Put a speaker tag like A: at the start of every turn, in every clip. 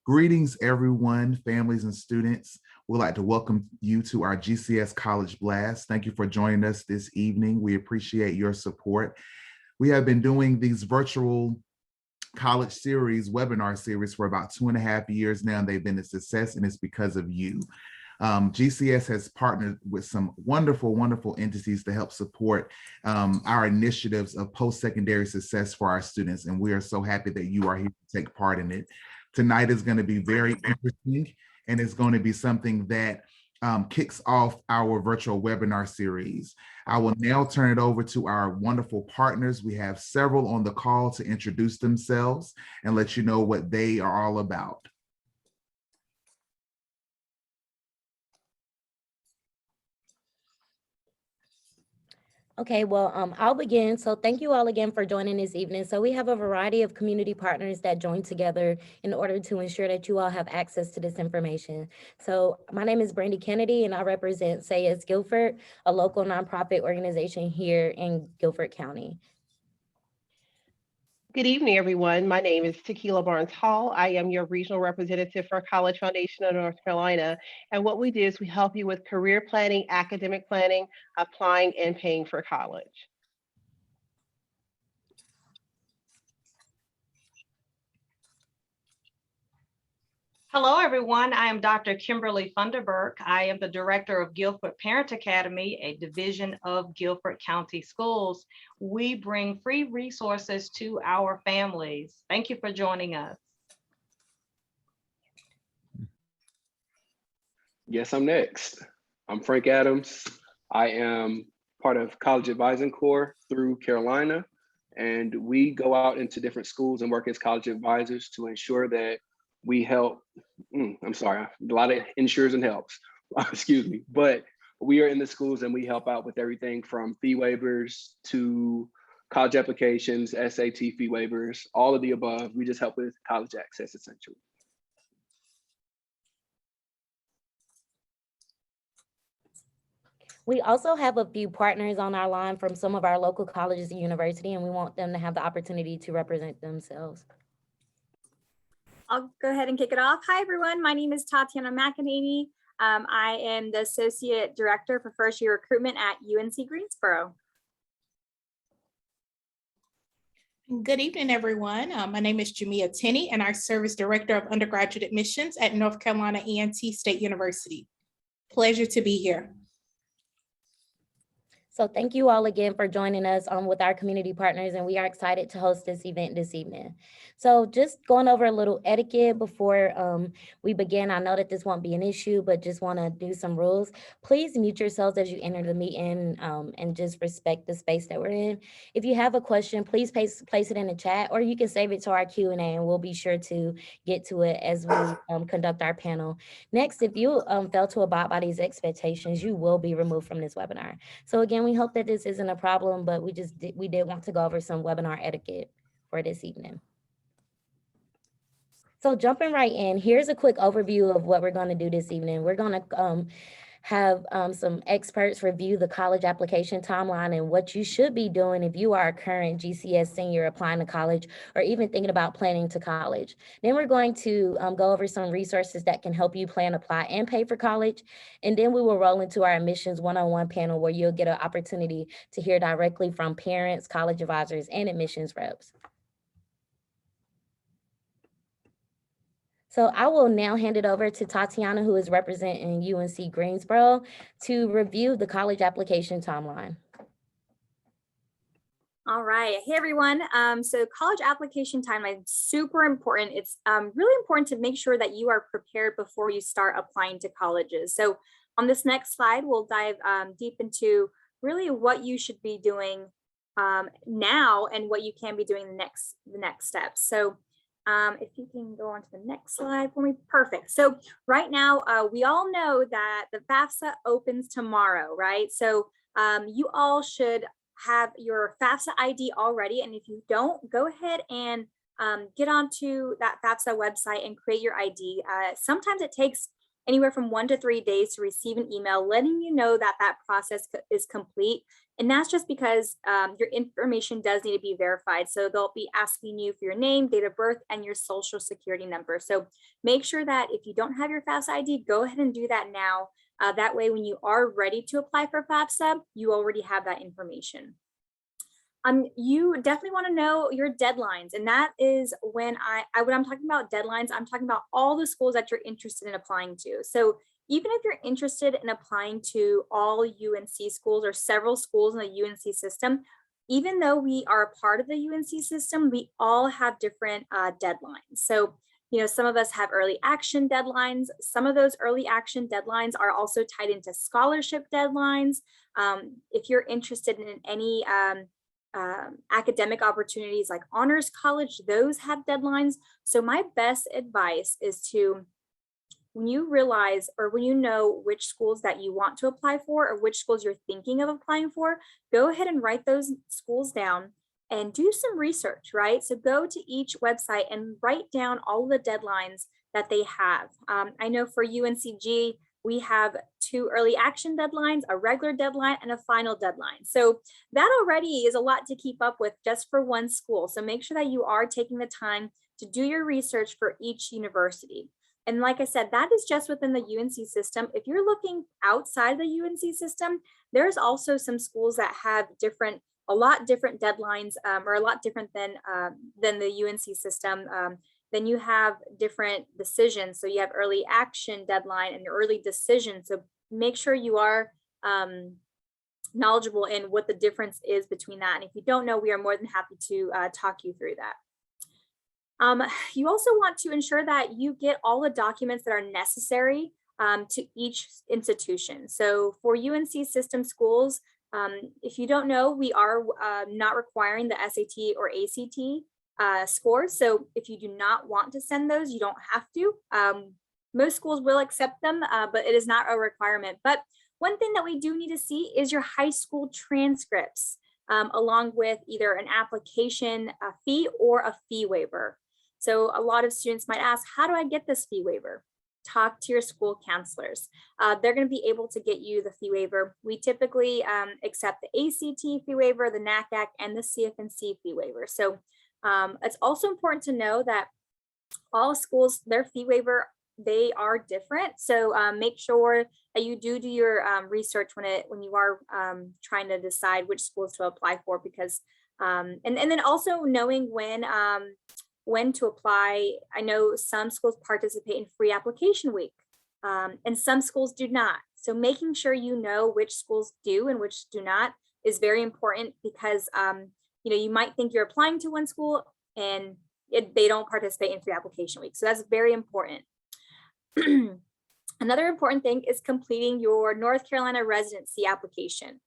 A: Greetings, everyone, families and students. We'd like to welcome you to our GCS College Blast. Thank you for joining us this evening. We appreciate your support. We have been doing these virtual college series, webinar series for about 2.5 years now, and they've been a success, and it's because of you. GCS has partnered with some wonderful, wonderful entities to help support our initiatives of post-secondary success for our students, and we are so happy that you are here to take part in it. Tonight is going to be very interesting, and it's going to be something that kicks off our virtual webinar series. I will now turn it over to our wonderful partners. We have several on the call to introduce themselves and let you know what they are all about.
B: Okay, well, I'll begin. So thank you all again for joining this evening. So we have a variety of community partners that join together in order to ensure that you all have access to this information. So my name is Brandy Kennedy, and I represent Yes Guilford, a local nonprofit organization here in Guilford County.
C: Good evening, everyone. My name is Tequila Barnes Hall. I am your regional representative for College Foundation of North Carolina. And what we do is we help you with career planning, academic planning, applying and paying for college.
D: Hello, everyone. I am Dr. Kimberly Funderburk. I am the director of Guilford Parent Academy, a division of Guilford County Schools. We bring free resources to our families. Thank you for joining us.
E: Yes, I'm next. I'm Frank Adams. I am part of College Advising Corps through Carolina, and we go out into different schools and work as college advisors to ensure that we help, I'm sorry, a lot of insures and helps, excuse me, but we are in the schools and we help out with everything from fee waivers to college applications, SAT fee waivers, all of the above. We just help with college access essentially.
B: We also have a few partners on our line from some of our local colleges and universities, and we want them to have the opportunity to represent themselves.
F: I'll go ahead and kick it off. Hi, everyone. My name is Tatiana McEnany. I am the Associate Director for First Year Recruitment at UNC Greensboro.
G: Good evening, everyone. My name is Jamia Tenney, and I serve as Director of Undergraduate Admissions at North Carolina A&T State University. Pleasure to be here.
B: So thank you all again for joining us with our community partners, and we are excited to host this event this evening. So just going over a little etiquette before we begin. I know that this won't be an issue, but just want to do some rules. Please mute yourselves as you enter the meeting and just respect the space that we're in. If you have a question, please place it in the chat, or you can save it to our Q&A, and we'll be sure to get to it as we conduct our panel. Next, if you fail to abide by these expectations, you will be removed from this webinar. So again, we hope that this isn't a problem, but we did want to go over some webinar etiquette for this evening. So jumping right in, here's a quick overview of what we're going to do this evening. We're going to have some experts review the college application timeline and what you should be doing if you are a current GCS senior applying to college or even thinking about planning to college. Then we're going to go over some resources that can help you plan, apply, and pay for college. And then we will roll into our admissions one-on-one panel where you'll get an opportunity to hear directly from parents, college advisors, and admissions reps. So I will now hand it over to Tatiana, who is representing UNC Greensboro, to review the college application timeline.
F: All right. Hey, everyone. So college application timeline is super important. It's really important to make sure that you are prepared before you start applying to colleges. So on this next slide, we'll dive deep into really what you should be doing now and what you can be doing the next steps. So if you can go on to the next slide for me. Perfect. So right now, we all know that the FAFSA opens tomorrow, right? So you all should have your FAFSA ID already. And if you don't, go ahead and get onto that FAFSA website and create your ID. Sometimes it takes anywhere from 1 to 3 days to receive an email letting you know that that process is complete. And that's just because your information does need to be verified. So they'll be asking you for your name, date of birth, and your social security number. So make sure that if you don't have your FAFSA ID, go ahead and do that now. That way, when you are ready to apply for FAFSA, you already have that information. You definitely want to know your deadlines, and that is when when I'm talking about deadlines, I'm talking about all the schools that you're interested in applying to. So even if you're interested in applying to all UNC schools or several schools in the UNC system, even though we are a part of the UNC system, we all have different deadlines. So, some of us have early action deadlines. Some of those early action deadlines are also tied into scholarship deadlines. If you're interested in any academic opportunities like honors college, those have deadlines. So my best advice is to, when you realize or when you know which schools that you want to apply for or which schools you're thinking of applying for, go ahead and write those schools down and do some research, right? So go to each website and write down all of the deadlines that they have. I know for UNCG, we have 2 early action deadlines, a regular deadline, and a final deadline. So that already is a lot to keep up with just for one school. So make sure that you are taking the time to do your research for each university. And like I said, that is just within the UNC system. If you're looking outside the UNC system, there's also some schools that have a lot different deadlines or a lot different than the UNC system. Then you have different decisions. So you have early action deadline and early decision. So make sure you are knowledgeable in what the difference is between that. And if you don't know, we are more than happy to talk you through that. You also want to ensure that you get all the documents that are necessary to each institution. So for UNC system schools, if you don't know, we are not requiring the SAT or ACT scores. So if you do not want to send those, you don't have to. Most schools will accept them, but it is not a requirement. But one thing that we do need to see is your high school transcripts, along with either an application fee or a fee waiver. So a lot of students might ask, how do I get this fee waiver? Talk to your school counselors. They're going to be able to get you the fee waiver. We typically accept the ACT fee waiver, the NACAC, and the CFNC fee waiver. So it's also important to know that all schools, their fee waiver, they are different. So make sure that you do your research when you are trying to decide which schools to apply for, because and then also knowing when to apply. I know some schools participate in free application week and some schools do not. So making sure you know which schools do and which do not is very important, because you might think you're applying to one school and they don't participate in free application week. So that's very important. Another important thing is completing your North Carolina residency application.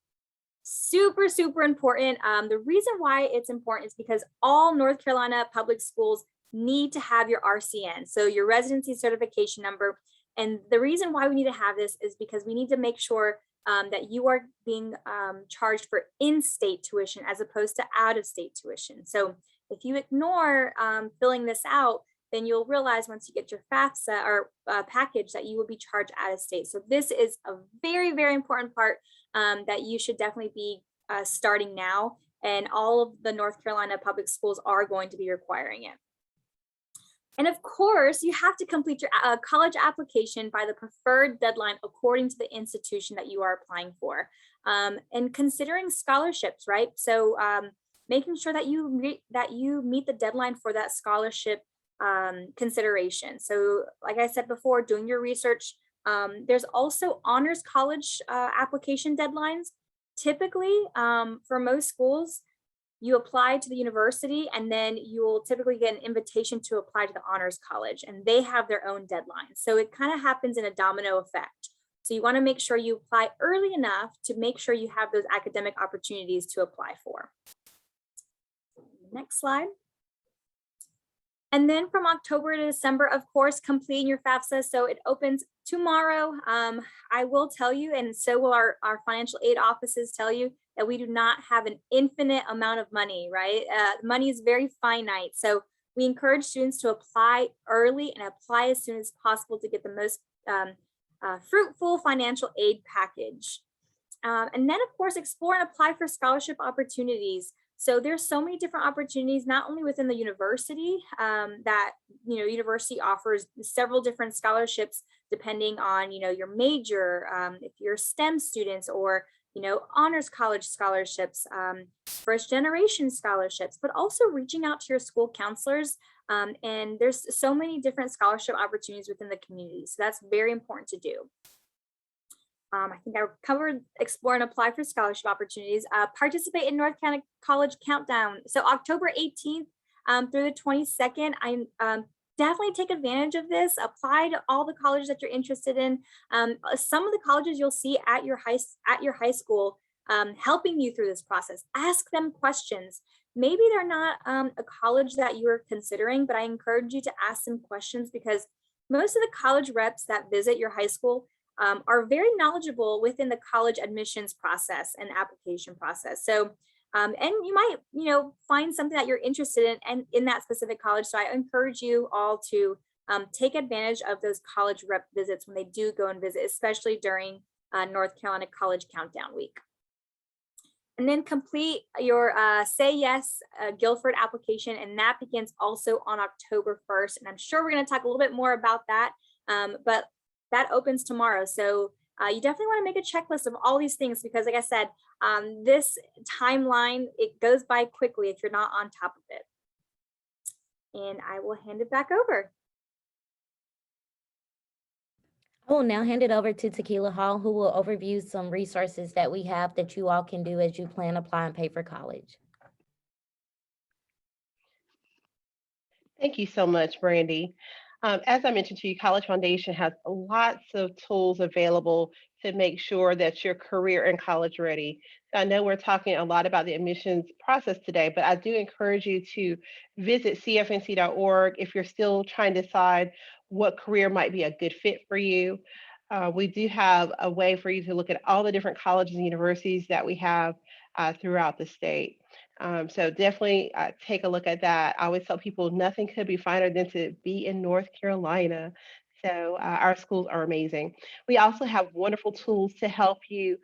F: Super, super important. The reason why it's important is because all North Carolina public schools need to have your RCN, so your residency certification number. And the reason why we need to have this is because we need to make sure that you are being charged for in-state tuition as opposed to out-of-state tuition. So if you ignore filling this out, then you'll realize once you get your FAFSA or package that you will be charged out of state. So this is a very, very important part that you should definitely be starting now. And all of the North Carolina public schools are going to be requiring it. And of course, you have to complete your college application by the preferred deadline according to the institution that you are applying for. And considering scholarships, right? So making sure that you meet the deadline for that scholarship consideration. So like I said before, doing your research. There's also honors college application deadlines. Typically, for most schools, you apply to the university and then you will typically get an invitation to apply to the honors college, and they have their own deadlines. So it kind of happens in a domino effect. So you want to make sure you apply early enough to make sure you have those academic opportunities to apply for. Next slide. And then from October to December, of course, completing your FAFSA. So it opens tomorrow. I will tell you, and so will our financial aid offices tell you, that we do not have an infinite amount of money, right? Money is very finite. So we encourage students to apply early and apply as soon as possible to get the most fruitful financial aid package. And then, of course, explore and apply for scholarship opportunities. So there's so many different opportunities, not only within the university, that, university offers several different scholarships depending on, your major, if you're STEM students, or, honors college scholarships, first generation scholarships, but also reaching out to your school counselors. And there's so many different scholarship opportunities within the community. So that's very important to do. I think I covered explore and apply for scholarship opportunities. Participate in North Carolina College Countdown. So October 18th through the 22nd, I definitely take advantage of this. Apply to all the colleges that you're interested in. Some of the colleges you'll see at your high school helping you through this process. Ask them questions. Maybe they're not a college that you're considering, but I encourage you to ask them questions, because most of the college reps that visit your high school are very knowledgeable within the college admissions process and application process. So, and you might, find something that you're interested in and in that specific college. So I encourage you all to take advantage of those college rep visits when they do go and visit, especially during North Carolina College Countdown Week. And then complete your Say Yes Guilford application, and that begins also on October 1st. And I'm sure we're going to talk a little bit more about that, but that opens tomorrow. So you definitely want to make a checklist of all these things, because like I said, this timeline, it goes by quickly if you're not on top of it. And I will hand it back over.
B: I will now hand it over to Tequila Hall, who will overview some resources that we have that you all can do as you plan, apply, and pay for college.
C: Thank you so much, Brandy. As I mentioned to you, College Foundation has lots of tools available to make sure that you're career and college ready. I know we're talking a lot about the admissions process today, but I do encourage you to visit CFNC.org if you're still trying to decide what career might be a good fit for you. We do have a way for you to look at all the different colleges and universities that we have throughout the state. So definitely take a look at that. I always tell people nothing could be finer than to be in North Carolina. So our schools are amazing. We also have wonderful tools to help you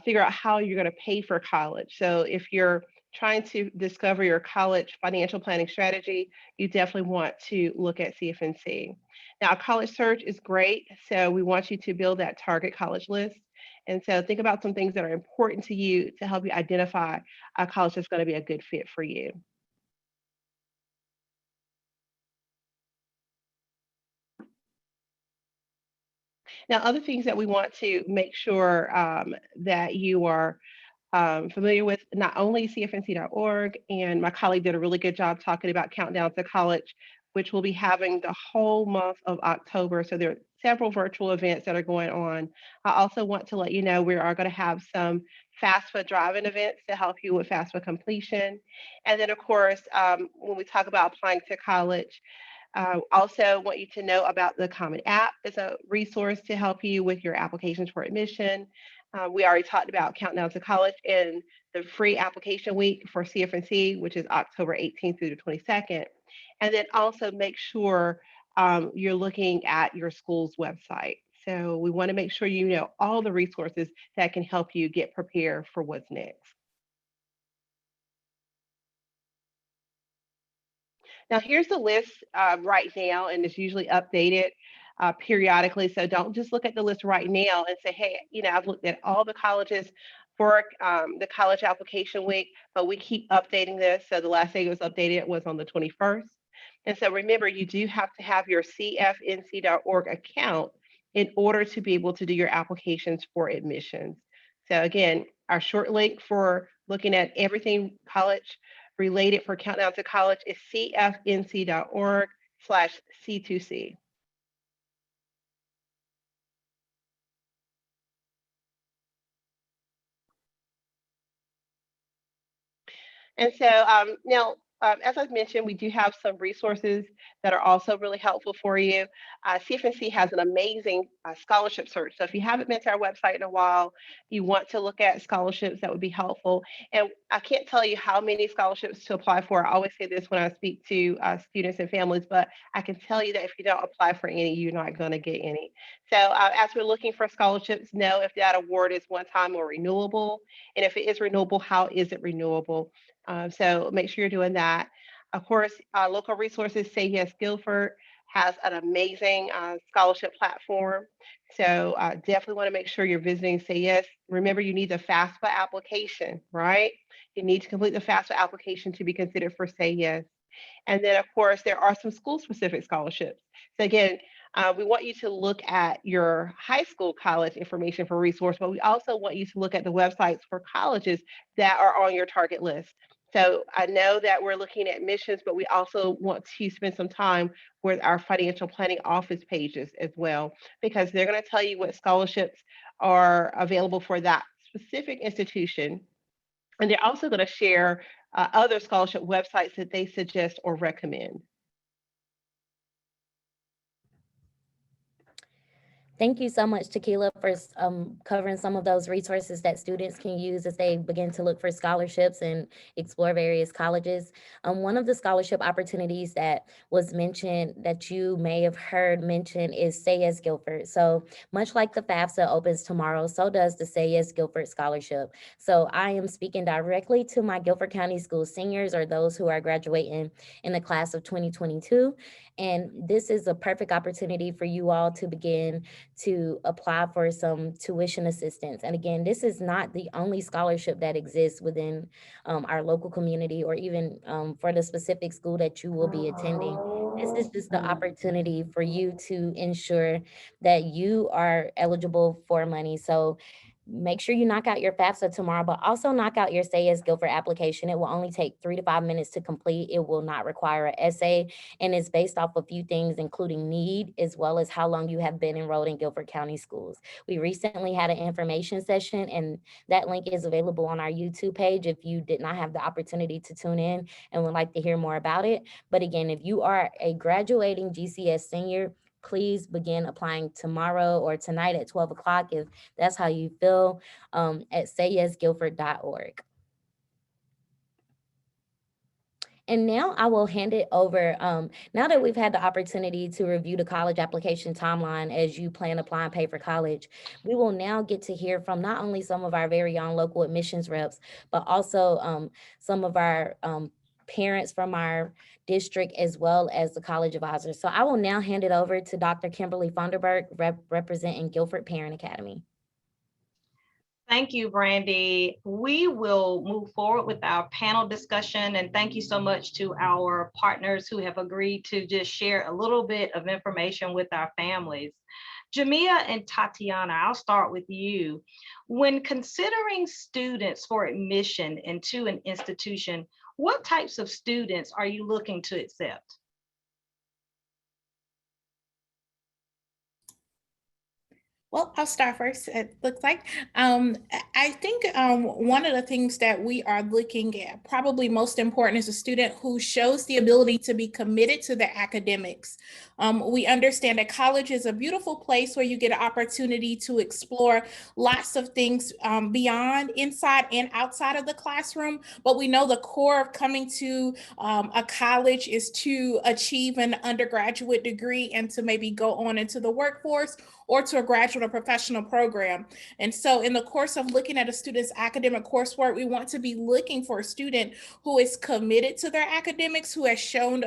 C: figure out how you're going to pay for college. So if you're trying to discover your college financial planning strategy, you definitely want to look at CFNC. Now, college search is great. So we want you to build that target college list. And so think about some things that are important to you to help you identify a college that's going to be a good fit for you. Now, other things that we want to make sure that you are familiar with, not only CFNC.org, and my colleague did a really good job talking about Countdown to College, which will be having the whole month of October. So there are several virtual events that are going on. I also want to let you know we are going to have some FAFSA driving events to help you with FAFSA completion. And then, of course, when we talk about applying to college, also want you to know about the Common App. It's a resource to help you with your applications for admission. We already talked about Countdown to College and the free application week for CFNC, which is October 18th through the 22nd. And then also make sure you're looking at your school's website. So we want to make sure you know all the resources that can help you get prepared for what's next. Now, here's the list right now, and it's usually updated periodically. So don't just look at the list right now and say, hey, I've looked at all the colleges for the college application week, but we keep updating this. So the last day it was updated was on the 21st. And so remember, you do have to have your CFNC.org account in order to be able to do your applications for admissions. So again, our short link for looking at everything college related for Countdown to College is cfnc.org/C2C. And so now as I've mentioned, we do have some resources that are also really helpful for you. CFNC has an amazing scholarship search. So if you haven't been to our website in a while, you want to look at scholarships, that would be helpful. And I can't tell you how many scholarships to apply for. I always say this when I speak to students and families, but I can tell you that if you don't apply for any, you're not going to get any. So as we're looking for scholarships, know if that award is one time or renewable. And if it is renewable, how is it renewable? So make sure you're doing that. Of course, local resources, Say Yes Guilford has an amazing scholarship platform. So definitely want to make sure you're visiting Say Yes. Remember, you need the FAFSA application, right? You need to complete the FAFSA application to be considered for Say Yes. And then, of course, there are some school-specific scholarships. So again, we want you to look at your high school college information for resource, but we also want you to look at the websites for colleges that are on your target list. So I know that we're looking at admissions, but we also want to spend some time with our financial planning office pages as well, because they're going to tell you what scholarships are available for that specific institution. And they're also going to share other scholarship websites that they suggest or recommend.
B: Thank you so much, Tequila, for covering some of those resources that students can use as they begin to look for scholarships and explore various colleges. One of the scholarship opportunities that was mentioned that you may have heard mentioned is Say Yes Guilford. So much like the FAFSA opens tomorrow, so does the Say Yes Guilford Scholarship. So I am speaking directly to my Guilford County Schools seniors or those who are graduating in the class of 2022. And this is a perfect opportunity for you all to begin to apply for some tuition assistance. And again, this is not the only scholarship that exists within our local community or even for the specific school that you will be attending. This is just the opportunity for you to ensure that you are eligible for money. So make sure you knock out your FAFSA tomorrow, but also knock out your Say Yes Guilford application. It will only take 3 to 5 minutes to complete. It will not require an essay, and it's based off a few things, including need, as well as how long you have been enrolled in Guilford County Schools. We recently had an information session, and that link is available on our YouTube page if you did not have the opportunity to tune in and would like to hear more about it. But again, if you are a graduating GCS senior, please begin applying tomorrow or tonight at 12 o'clock if that's how you feel, at sayyesguilford.org. And now I will hand it over. Now that we've had the opportunity to review the college application timeline as you plan to apply and pay for college, we will now get to hear from not only some of our very young local admissions reps, but also some of our parents from our district, as well as the college advisors. So I will now hand it over to Dr. Kimberly Funderburk, representing Guilford Parent Academy.
D: Thank you, Brandy. We will move forward with our panel discussion, and thank you so much to our partners who have agreed to just share a little bit of information with our families. Jamia and Tatiana, I'll start with you. When considering students for admission into an institution, what types of students are you looking to accept?
G: Well, I'll start first, it looks like. I think one of the things that we are looking at, probably most important, is a student who shows the ability to be committed to their academics. We understand that college is a beautiful place where you get an opportunity to explore lots of things beyond, inside and outside of the classroom, but we know the core of coming to a college is to achieve an undergraduate degree and to maybe go on into the workforce or to a graduate or professional program. And so in the course of looking at a student's academic coursework, we want to be looking for a student who is committed to their academics, who has shown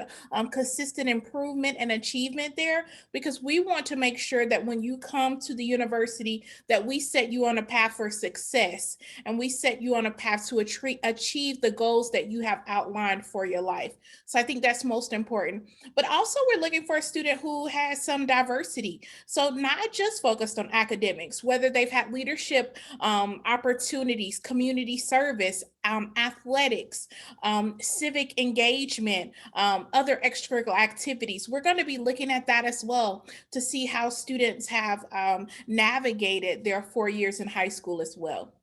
G: consistent improvement and achievement there, because we want to make sure that when you come to the university, that we set you on a path for success, and we set you on a path to achieve the goals that you have outlined for your life. So I think that's most important. But also we're looking for a student who has some diversity. So not just focused on academics, whether they've had leadership opportunities, community service, athletics, civic engagement, other extracurricular activities. We're going to be looking at that as well to see how students have navigated their 4 years in high school as well.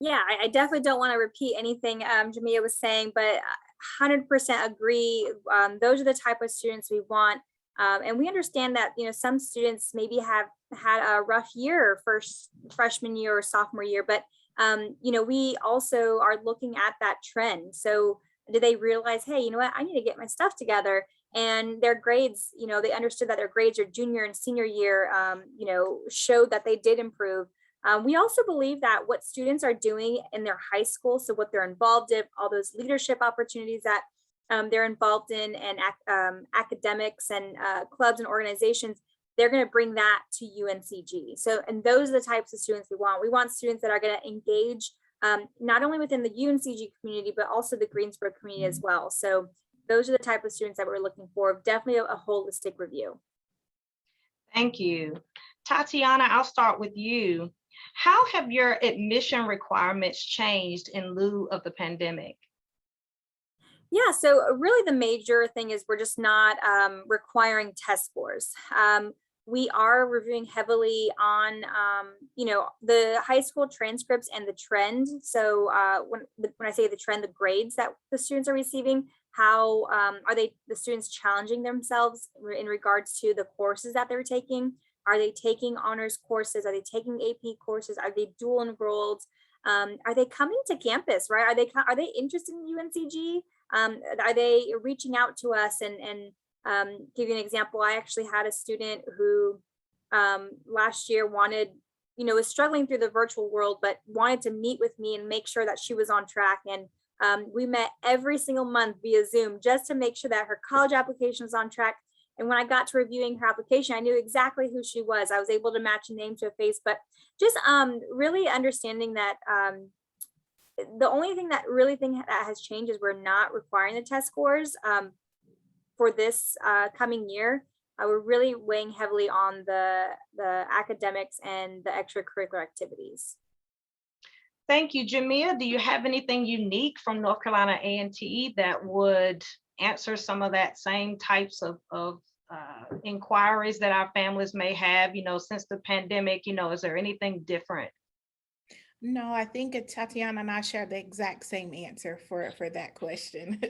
F: Yeah, I definitely don't want to repeat anything Jamia was saying, but 100% agree. Those are the type of students we want. And we understand that, some students maybe have had a rough year first freshman year or sophomore year, but we also are looking at that trend. So do they realize, hey, you know what, I need to get my stuff together? And their grades, they understood that their grades their junior and senior year, showed that they did improve. We also believe that what students are doing in their high school, so what they're involved in, all those leadership opportunities that they're involved in, and academics and clubs and organizations, they're going to bring that to UNCG. So, and those are the types of students we want. We want students that are going to engage not only within the UNCG community, but also the Greensboro community as well. So those are the type of students that we're looking for. Definitely a holistic review.
D: Thank you. Tatiana, I'll start with you. How have your admission requirements changed in lieu of the pandemic?
F: Yeah, so really the major thing is we're just not requiring test scores. We are reviewing heavily on, the high school transcripts and the trend. So when I say the trend, the grades that the students are receiving, how are the students challenging themselves in regards to the courses that they're taking? Are they taking honors courses? Are they taking AP courses? Are they dual enrolled? Are they coming to campus, right? Are they interested in UNCG? Are they reaching out to us? And give you an example, I actually had a student who last year was struggling through the virtual world, but wanted to meet with me and make sure that she was on track. And we met every single month via Zoom just to make sure that her college application was on track. And when I got to reviewing her application, I knew exactly who she was. I was able to match a name to a face, but just really understanding that the only thing that has changed is we're not requiring the test scores for this coming year. We're really weighing heavily on the academics and the extracurricular activities.
D: Thank you. Jamia, do you have anything unique from North Carolina A&T that would answer some of that same types of inquiries that our families may have, since the pandemic? Is there anything different?
G: No, I think Tatiana and I share the exact same answer for that question.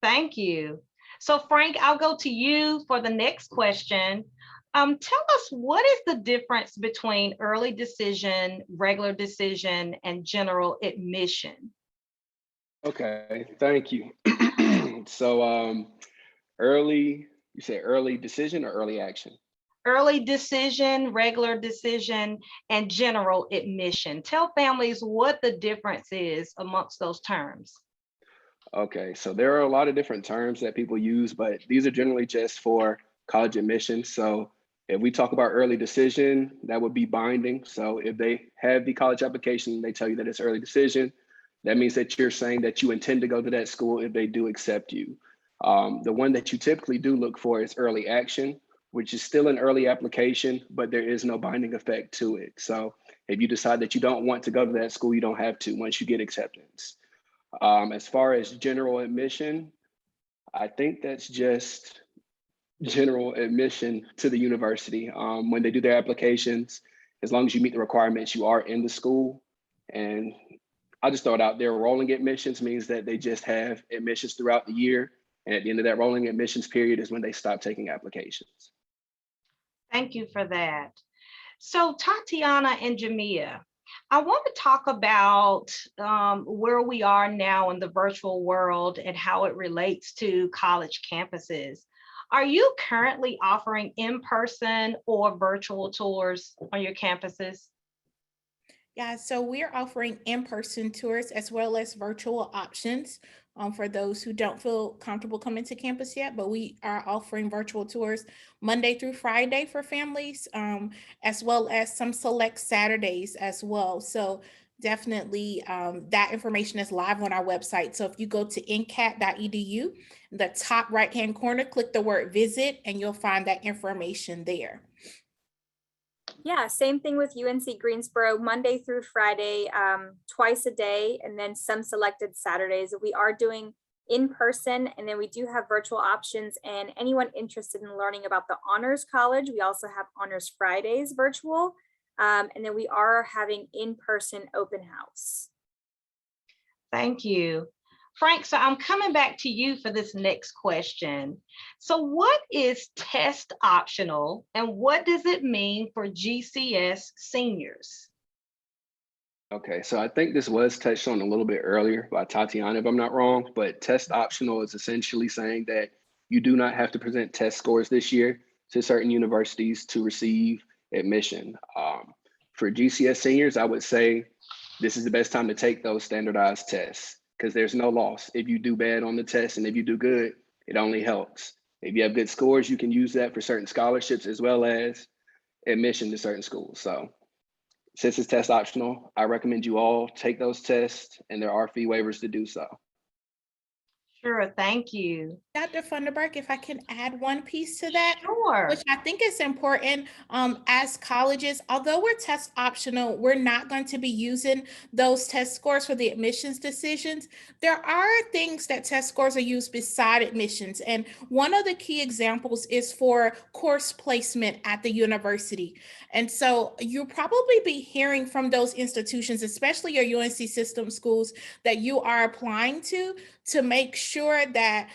D: Thank you. So Frank, I'll go to you for the next question. Tell us, what is the difference between early decision, regular decision, and general admission?
E: Okay, thank you. So you say early decision or early action?
D: Early decision, regular decision, and general admission. Tell families what the difference is amongst those terms.
E: Okay, so there are a lot of different terms that people use, but these are generally just for college admission. So if we talk about early decision, that would be binding. So if they have the college application, they tell you that it's early decision, that means that you're saying that you intend to go to that school if they do accept you. The one that you typically do look for is early action, which is still an early application, but there is no binding effect to it. So if you decide that you don't want to go to that school, you don't have to once you get acceptance. As far as general admission, I think that's just general admission to the university. When they do their applications, as long as you meet the requirements, you are in the school. And I'll just throw it out there, rolling admissions means that they just have admissions throughout the year. And at the end of that rolling admissions period is when they stop taking applications.
D: Thank you for that. So Tatiana and Jamia, I want to talk about where we are now in the virtual world and how it relates to college campuses. Are you currently offering in-person or virtual tours on your campuses?
G: Yeah, so we're offering in-person tours as well as virtual options for those who don't feel comfortable coming to campus yet, but we are offering virtual tours Monday through Friday for families, as well as some select Saturdays as well. So definitely that information is live on our website. So if you go to ncat.edu, the top right-hand corner, click the word visit, and you'll find that information there.
F: Yeah, same thing with UNC Greensboro, Monday through Friday, twice a day, and then some selected Saturdays. We are doing in person, and then we do have virtual options. And anyone interested in learning about the Honors College, we also have Honors Fridays virtual. And then we are having in-person open house.
D: Thank you. Frank, so I'm coming back to you for this next question. So what is test optional and what does it mean for GCS seniors?
E: Okay, so I think this was touched on a little bit earlier by Tatiana, if I'm not wrong, but test optional is essentially saying that you do not have to present test scores this year to certain universities to receive admission. For GCS seniors, I would say this is the best time to take those standardized tests because there's no loss. If you do bad on the test and if you do good, it only helps. If you have good scores, you can use that for certain scholarships as well as admission to certain schools. So since it's test optional, I recommend you all take those tests and there are fee waivers to do so.
D: Sure, thank you.
G: Dr. Funderburk, if I can add one piece to that,
D: Sure.
G: which I think is important as colleges, although we're test optional, we're not going to be using those test scores for the admissions decisions. There are things that test scores are used beside admissions. And one of the key examples is for course placement at the university. And so you'll probably be hearing from those institutions, especially your UNC system schools that you are applying to make sure that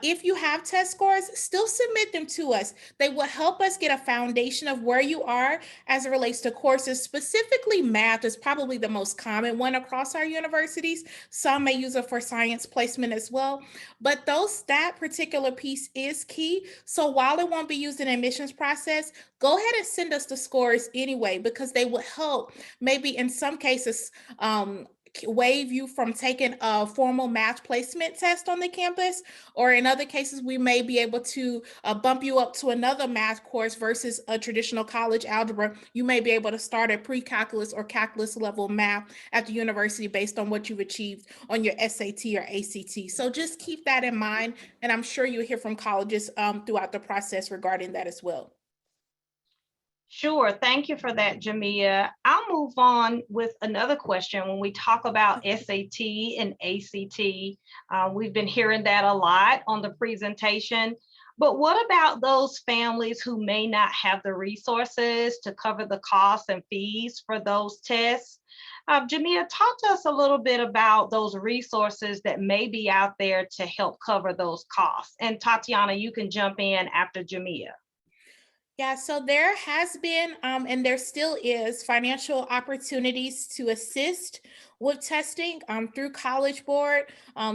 G: if you have test scores, still submit them to us. They will help us get a foundation of where you are as it relates to courses. Specifically, math is probably the most common one across our universities. Some may use it for science placement as well, but that particular piece is key. So while it won't be used in admissions process, go ahead and send us the scores anyway, because they will help maybe in some cases waive you from taking a formal math placement test on the campus, or in other cases we may be able to bump you up to another math course versus a traditional college algebra. You may be able to start at pre-calculus or calculus level math at the university based on what you've achieved on your SAT or ACT. So just keep that in mind, and I'm sure you'll hear from colleges throughout the process regarding that as well.
D: Sure, thank you for that, Jamia. I'll move on with another question. When we talk about SAT and ACT, we've been hearing that a lot on the presentation, but what about those families who may not have the resources to cover the costs and fees for those tests? Jamia, talk to us a little bit about those resources that may be out there to help cover those costs. And Tatiana, you can jump in after Jamia.
G: Yeah, so there has been, and there still is, financial opportunities to assist with testing through College Board.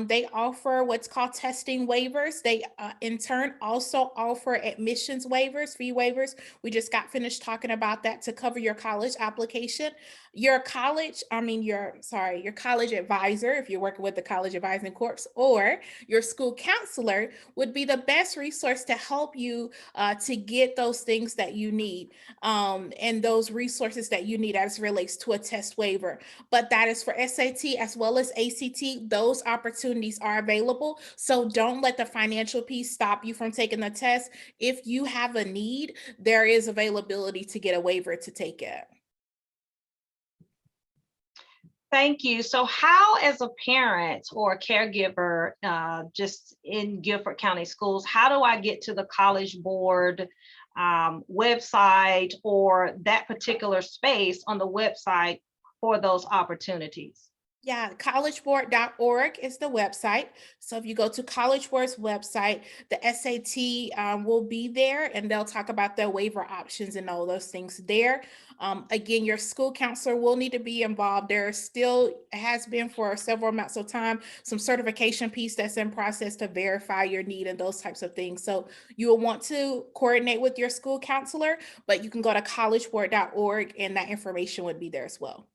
G: They offer what's called testing waivers. They in turn also offer admissions waivers, fee waivers. We just got finished talking about that to cover your college application. Your college advisor, if you're working with the College Advising Corps, or your school counselor would be the best resource to help you to get those things that you need and those resources that you need as it relates to a test waiver. But that is for SAT as well as ACT. Those opportunities are available. So don't let the financial piece stop you from taking the test. If you have a need, there is availability to get a waiver to take it.
D: Thank you. So how, as a parent or a caregiver, just in Guilford County Schools, how do I get to the College Board website or that particular space on the website for those opportunities?
G: Yeah, collegeboard.org is the website. So if you go to College Board's website, the SAT will be there, and they'll talk about their waiver options and all those things there. Again, your school counselor will need to be involved. There still has been for several amounts of time some certification piece that's in process to verify your need and those types of things. So you will want to coordinate with your school counselor, but you can go to collegeboard.org and that information would be there as well.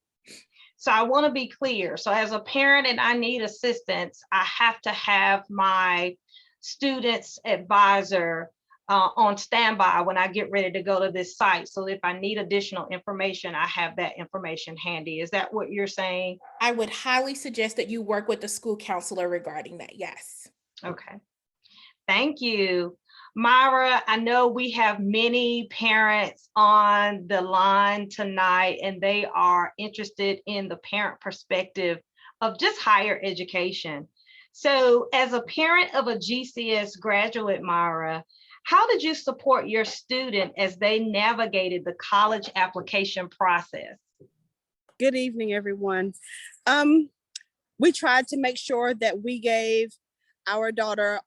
D: So I want to be clear. So as a parent and I need assistance, I have to have my student's advisor on standby when I get ready to go to this site. So if I need additional information, I have that information handy. Is that what you're saying?
G: I would highly suggest that you work with the school counselor regarding that. Yes.
D: Okay. Thank you. Myra, I know we have many parents on the line tonight, and they are interested in the parent perspective of just higher education. So as a parent of a GCS graduate, Myra, How did you support your student as they navigated the college application process?
H: Good evening, everyone. We tried to make sure that we gave our daughter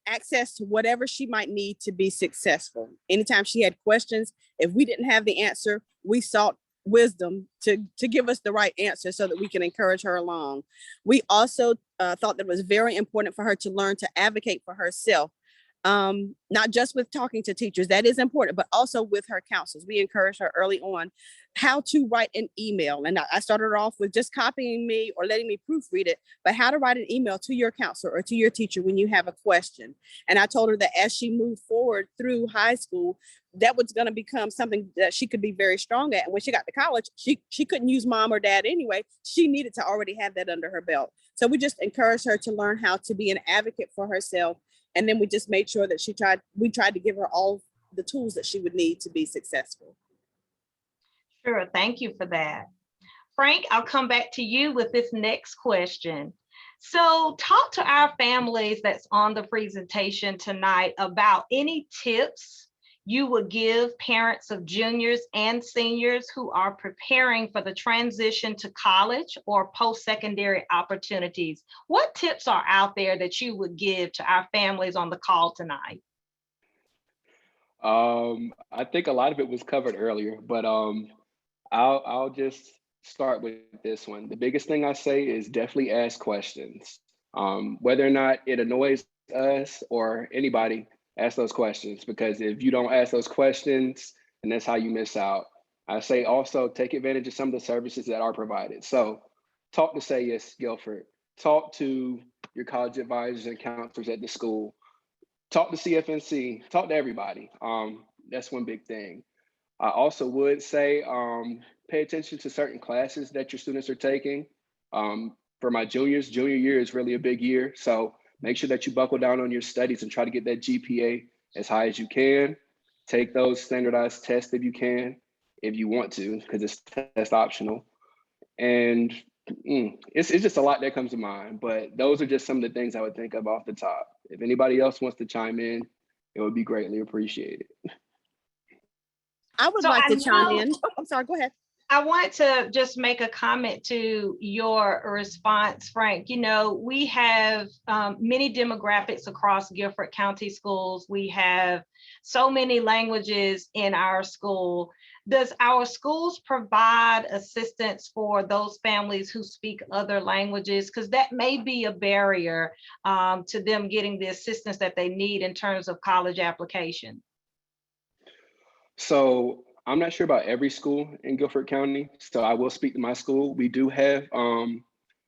H: access to whatever she might need to be successful. Anytime she had questions, if we didn't have the answer, we sought wisdom to give us the right answer so that we can encourage her along. We also thought that it was very important for her to learn to advocate for herself. Not just with talking to teachers, that is important, but also with her counselors. We encouraged her early on how to write an email. And I started off with just copying me or letting me proofread it, but how to write an email to your counselor or to your teacher when you have a question. And I told her that as she moved forward through high school, that was going to become something that she could be very strong at. And when she got to college, she couldn't use mom or dad anyway. She needed to already have that under her belt. So we just encouraged her to learn how to be an advocate for herself. And then we just made sure that we tried to give her all the tools that she would need to be successful.
D: Sure, thank you for that. Frank, I'll come back to you with this next question. So talk to our families that's on the presentation tonight about any tips you would give parents of juniors and seniors who are preparing for the transition to college or post-secondary opportunities. What tips are out there that you would give to our families on the call tonight?
E: I think a lot of it was covered earlier, but I'll just start with this one. The biggest thing I say is definitely ask questions. Whether or not it annoys us or anybody, ask those questions, because if you don't ask those questions, then that's how you miss out. I say also take advantage of some of the services that are provided. So talk to Say Yes Guilford, talk to your college advisors and counselors at the school, talk to CFNC, talk to everybody. That's one big thing. I also would say pay attention to certain classes that your students are taking. For my juniors, junior year is really a big year. So make sure that you buckle down on your studies and try to get that GPA as high as you can. Take those standardized tests if you can, if you want to, because it's test optional. And it's just a lot that comes to mind, but those are just some of the things I would think of off the top. If anybody else wants to chime in, it would be greatly appreciated.
H: I would like to chime in. Oh, I'm sorry, go ahead.
D: I want to just make a comment to your response, Frank. You know, we have many demographics across Guilford County Schools. We have so many languages in our school. Does our schools provide assistance for those families who speak other languages? Because that may be a barrier to them getting the assistance that they need in terms of college application.
E: So I'm not sure about every school in Guilford County, so I will speak to my school. We do have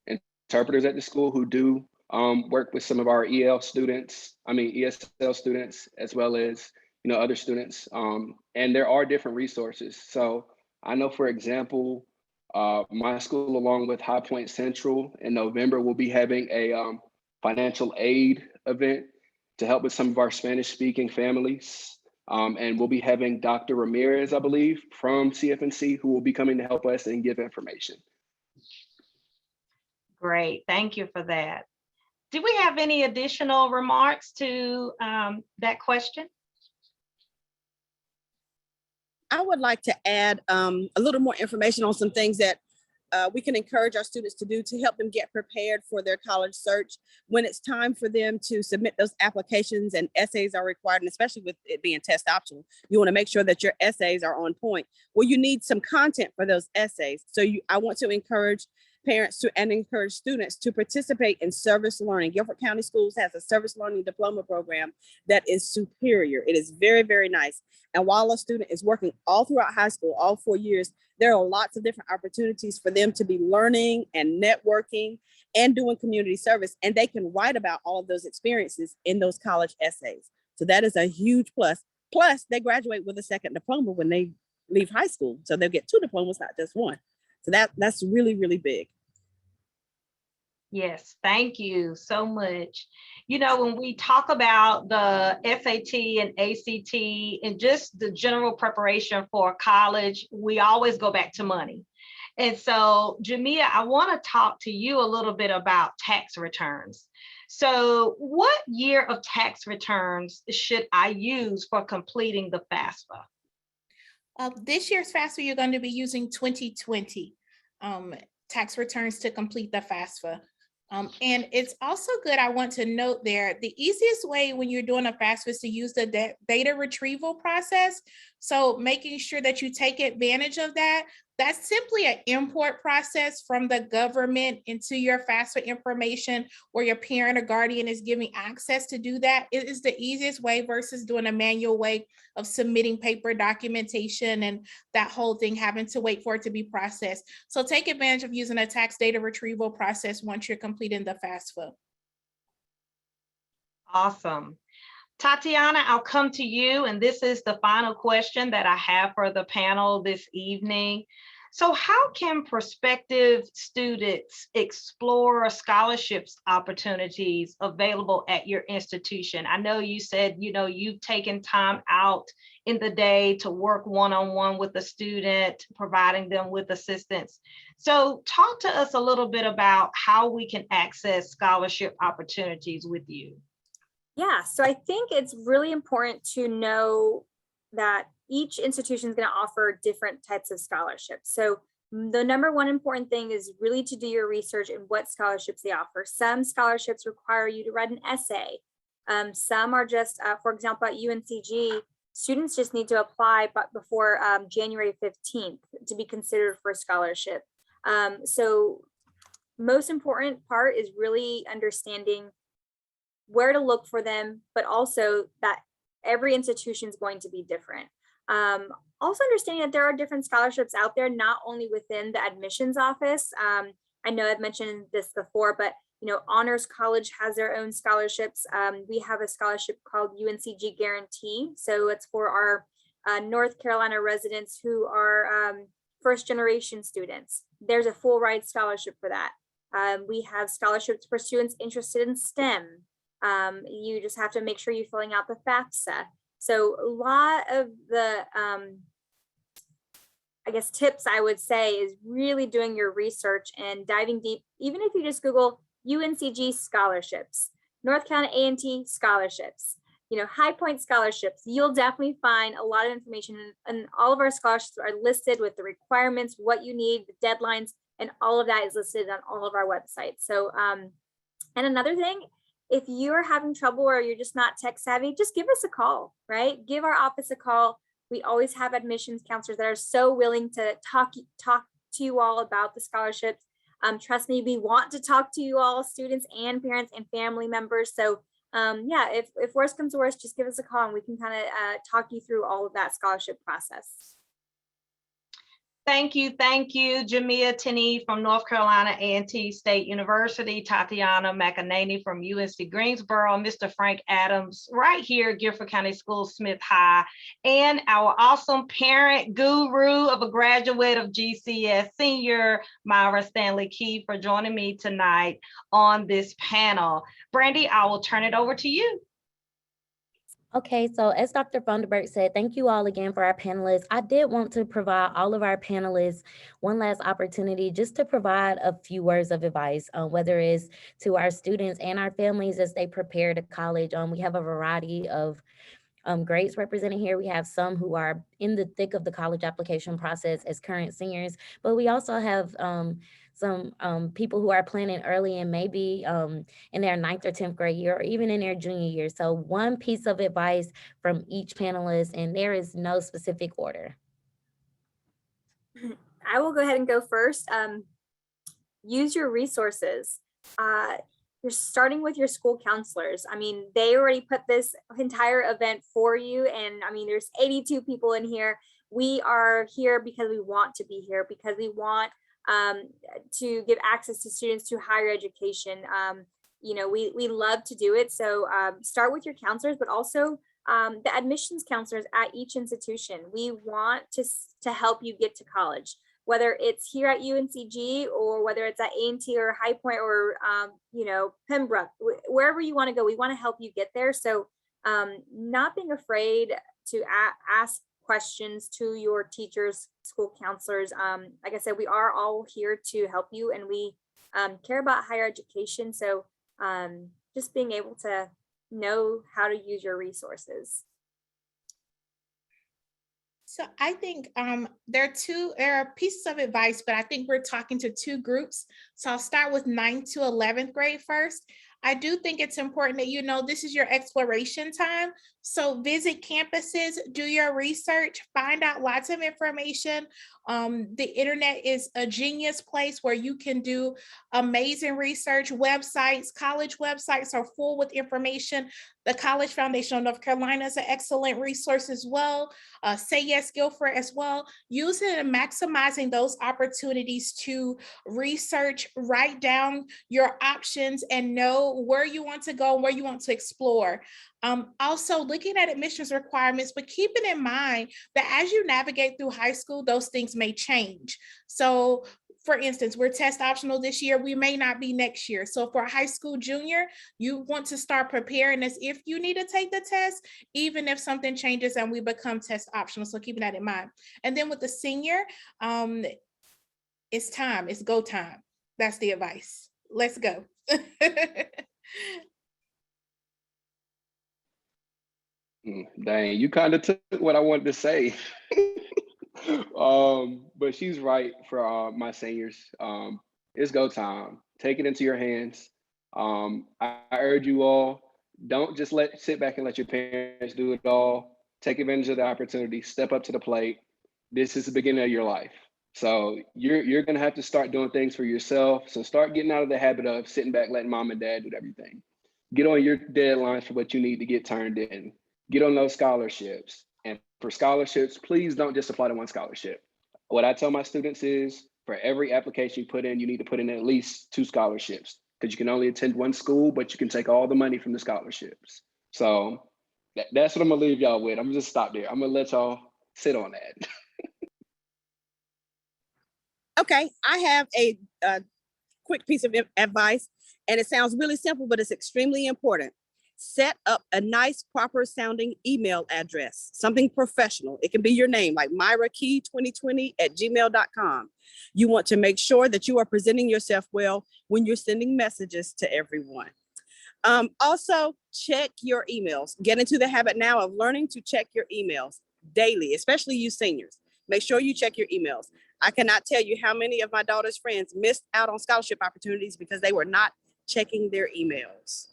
E: interpreters at the school who do work with some of our ESL students, as well as other students. And there are different resources. So I know, for example, my school, along with High Point Central, in November, will be having a financial aid event to help with some of our Spanish-speaking families. And we'll be having Dr. Ramirez, I believe, from CFNC, who will be coming to help us and give information.
D: Great, thank you for that. Do we have any additional remarks to that question?
H: I would like to add a little more information on some things that we can encourage our students to do to help them get prepared for their college search. When it's time for them to submit those applications and essays are required, and especially with it being test optional, you want to make sure that your essays are on point. Well, you need some content for those essays. So I want to encourage parents and encourage students to participate in service learning. Guilford County Schools has a service learning diploma program that is superior. It is very, very nice. And while a student is working all throughout high school, all 4 years, there are lots of different opportunities for them to be learning and networking and doing community service. And they can write about all of those experiences in those college essays. So that is a huge plus. Plus, they graduate with a second diploma when they leave high school. So they'll get 2 diplomas, not just 1. So that's really, really big.
D: Yes, thank you so much. You know, when we talk about the SAT and ACT and just the general preparation for college, we always go back to money. And so, Jamia, I want to talk to you a little bit about tax returns. So what year of tax returns should I use for completing the FAFSA?
G: This year's FAFSA, you're going to be using 2020 tax returns to complete the FAFSA. And it's also good, I want to note there, the easiest way when you're doing a FAFSA is to use the data retrieval process. So making sure that you take advantage of that. That's simply an import process from the government into your FAFSA information, where your parent or guardian is giving access to do that. It is the easiest way versus doing a manual way of submitting paper documentation and that whole thing, having to wait for it to be processed. So take advantage of using a tax data retrieval process once you're completing the FAFSA.
D: Awesome. Tatiana, I'll come to you, and this is the final question that I have for the panel this evening. So how can prospective students explore scholarships opportunities available at your institution? I know you said, you've taken time out in the day to work one-on-one with the student, providing them with assistance. So talk to us a little bit about how we can access scholarship opportunities with you.
F: Yeah, so I think it's really important to know that each institution is going to offer different types of scholarships. So the number one important thing is really to do your research in what scholarships they offer. Some scholarships require you to write an essay. Some are just, for example, at UNCG, students just need to apply before January 15th to be considered for a scholarship. So most important part is really understanding where to look for them, but also that every institution is going to be different. Also understanding that there are different scholarships out there, not only within the admissions office. I know I've mentioned this before, but Honors College has their own scholarships. We have a scholarship called UNCG Guarantee. So it's for our North Carolina residents who are first generation students. There's a full ride scholarship for that. We have scholarships for students interested in STEM. You just have to make sure you're filling out the FAFSA. So a lot of the, I guess, tips I would say is really doing your research and diving deep. Even if you just Google UNCG scholarships, North Carolina A&T scholarships, High Point scholarships, you'll definitely find a lot of information, and all of our scholarships are listed with the requirements, what you need, the deadlines, and all of that is listed on all of our websites. So, and another thing, if you're having trouble or you're just not tech savvy, just give us a call, right? Give our office a call. We always have admissions counselors that are so willing to talk to you all about the scholarships. Trust me, we want to talk to you all, students and parents and family members. So yeah, if worse comes to worse, just give us a call and we can kind of talk you through all of that scholarship process.
D: Thank you, Jamia Tinney from North Carolina A&T State University, Tatiana McAnaney from UNC Greensboro, Mr. Frank Adams right here at Guilford County Schools, Smith High, and our awesome parent guru of a graduate of GCS, Senior Myra Stanley Key, for joining me tonight on this panel. Brandy, I will turn it over to you.
B: Okay, so as Dr. Funderburk said, thank you all again for our panelists. I did want to provide all of our panelists one last opportunity just to provide a few words of advice, whether it's to our students and our families as they prepare to college. We have a variety of grades represented here. We have some who are in the thick of the college application process as current seniors, but we also have some people who are planning early and maybe in their 9th or 10th grade year or even in their junior year. So one piece of advice from each panelist, and there is no specific order.
F: I will go ahead and go first. Use your resources. You're starting with your school counselors. I mean, they already put this entire event for you. And I mean, there's 82 people in here. We are here because we want to be here, because we want to give access to students to higher education. We love to do it. So start with your counselors, but also the admissions counselors at each institution. We want to help you get to college, whether it's here at UNCG or whether it's at A&T or High Point or, Pembroke, wherever you want to go, we want to help you get there. So not being afraid to ask questions to your teachers, school counselors. Like I said, we are all here to help you, and we care about higher education. So just being able to know how to use your resources.
G: So I think there are pieces of advice, but I think we're talking to two groups. So I'll start with 9th to 11th grade first. I do think it's important that you know this is your exploration time. So visit campuses, do your research, find out lots of information. The internet is a genius place where you can do amazing research. Websites, college websites are full with information. The College Foundation of North Carolina is an excellent resource as well. Say Yes Guilford as well. Using and maximizing those opportunities to research, write down your options and know where you want to go and where you want to explore. Also looking at admissions requirements, but keeping in mind that as you navigate through high school, those things may change. So for instance, we're test optional this year. We may not be next year. So for a high school junior, you want to start preparing as if you need to take the test, even if something changes and we become test optional. So keeping that in mind. And then with the senior, it's time, it's go time. That's the advice. Let's go.
E: Dang, you kind of took what I wanted to say. But she's right for my seniors. It's go time. Take it into your hands. I urge you all, don't just sit back and let your parents do it all. Take advantage of the opportunity. Step up to the plate. This is the beginning of your life. So you're gonna have to start doing things for yourself. So start getting out of the habit of sitting back, letting mom and dad do everything. Get on your deadlines for what you need to get turned in. Get on those scholarships. And for scholarships, please don't just apply to one scholarship. What I tell my students is for every application you put in, you need to put in at least 2 scholarships because you can only attend one school, but you can take all the money from the scholarships. So that's what I'm gonna leave y'all with. I'm gonna just stop there. I'm gonna let y'all sit on that.
H: Okay, I have a quick piece of advice, and it sounds really simple, but it's extremely important. Set up a nice, proper sounding email address, something professional. It can be your name, like myrakey2020@gmail.com. You want to make sure that you are presenting yourself well when you're sending messages to everyone. Also, check your emails. Get into the habit now of learning to check your emails daily, especially you seniors. Make sure you check your emails. I cannot tell you how many of my daughter's friends missed out on scholarship opportunities because they were not checking their emails.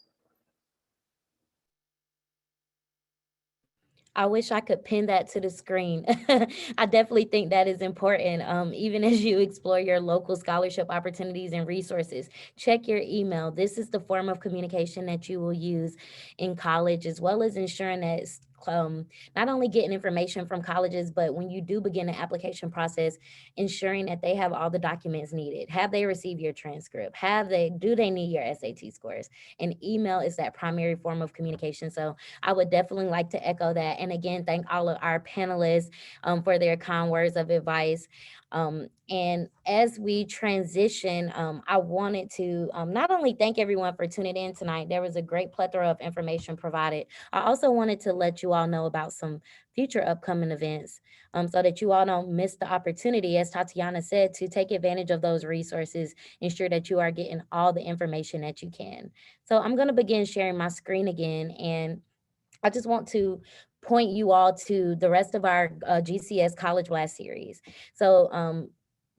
B: I wish I could pin that to the screen. I definitely think that is important. Even as you explore your local scholarship opportunities and resources, check your email. This is the form of communication that you will use in college, as well as ensuring that not only getting information from colleges, but when you do begin the application process, ensuring that they have all the documents needed. Have they received your transcript? Do they need your SAT scores? And email is that primary form of communication. So I would definitely like to echo that. And again, thank all of our panelists for their kind words of advice. And as we transition, I wanted to not only thank everyone for tuning in tonight. There was a great plethora of information provided. I also wanted to let you all know about some future upcoming events so that you all don't miss the opportunity, as Tatiana said, to take advantage of those resources, ensure that you are getting all the information that you can. So I'm going to begin sharing my screen again, and I just want to point you all to the rest of our GCS College Blast series. So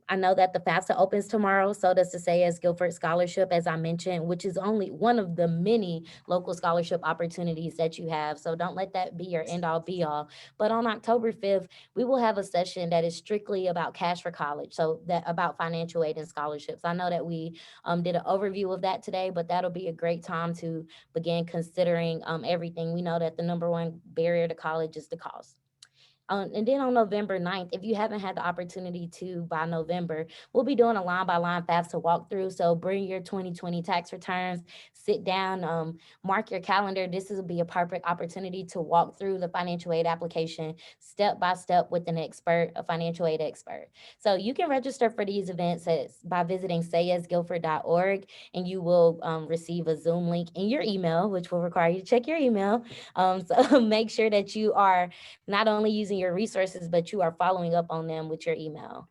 B: I know that the FAFSA opens tomorrow. So does the Say Yes Guilford Scholarship, as I mentioned, which is only one of the many local scholarship opportunities that you have. So don't let that be your end all be all. But on October 5th, we will have a session that is strictly about cash for college. So that about financial aid and scholarships. I know that we did an overview of that today, but that'll be a great time to begin considering everything. We know that the number one barrier to college is the cost. And then on November 9th, if you haven't had the opportunity to by November, we'll be doing a line-by-line FAFSA walkthrough. So bring your 2020 tax returns, sit down, mark your calendar. This will be a perfect opportunity to walk through the financial aid application step by step with an expert, a financial aid expert. So you can register for these events by visiting sayyesguilford.org, and you will receive a Zoom link in your email, which will require you to check your email. So make sure that you are not only using your resources, but you are following up on them with your email.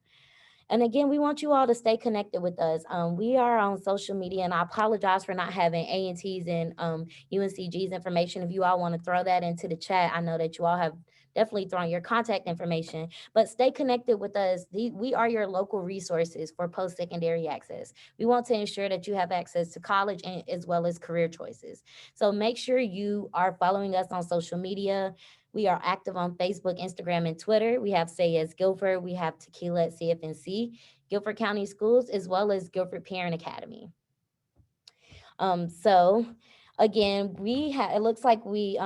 B: And again, we want you all to stay connected with us. We are on social media, and I apologize for not having A&T's and UNCG's information. If you all want to throw that into the chat, I know that you all have definitely thrown your contact information, but stay connected with us. We are your local resources for post-secondary access. We want to ensure that you have access to college and as well as career choices. So make sure you are following us on social media. We are active on Facebook, Instagram, and Twitter. We have Say Yes Guilford. We have Tequila at CFNC, Guilford County Schools, as well as Guilford Parent Academy. So again, it looks like we,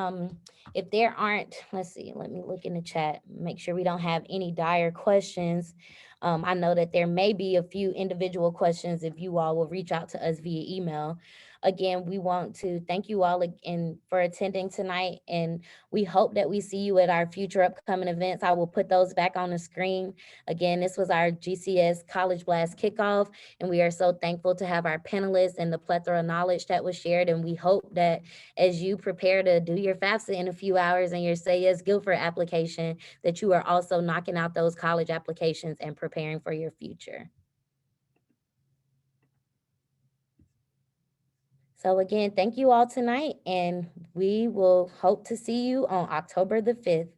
B: if there aren't, let's see, let me look in the chat, make sure we don't have any dire questions. I know that there may be a few individual questions if you all will reach out to us via email. Again, we want to thank you all again for attending tonight, and we hope that we see you at our future upcoming events. I will put those back on the screen. Again, this was our GCS College Blast kickoff, and we are so thankful to have our panelists and the plethora of knowledge that was shared. And we hope that as you prepare to do your FAFSA in a few hours and your Say Yes Guilford application, that you are also knocking out those college applications and preparing for your future. So again, thank you all tonight, and we will hope to see you on October the 5th.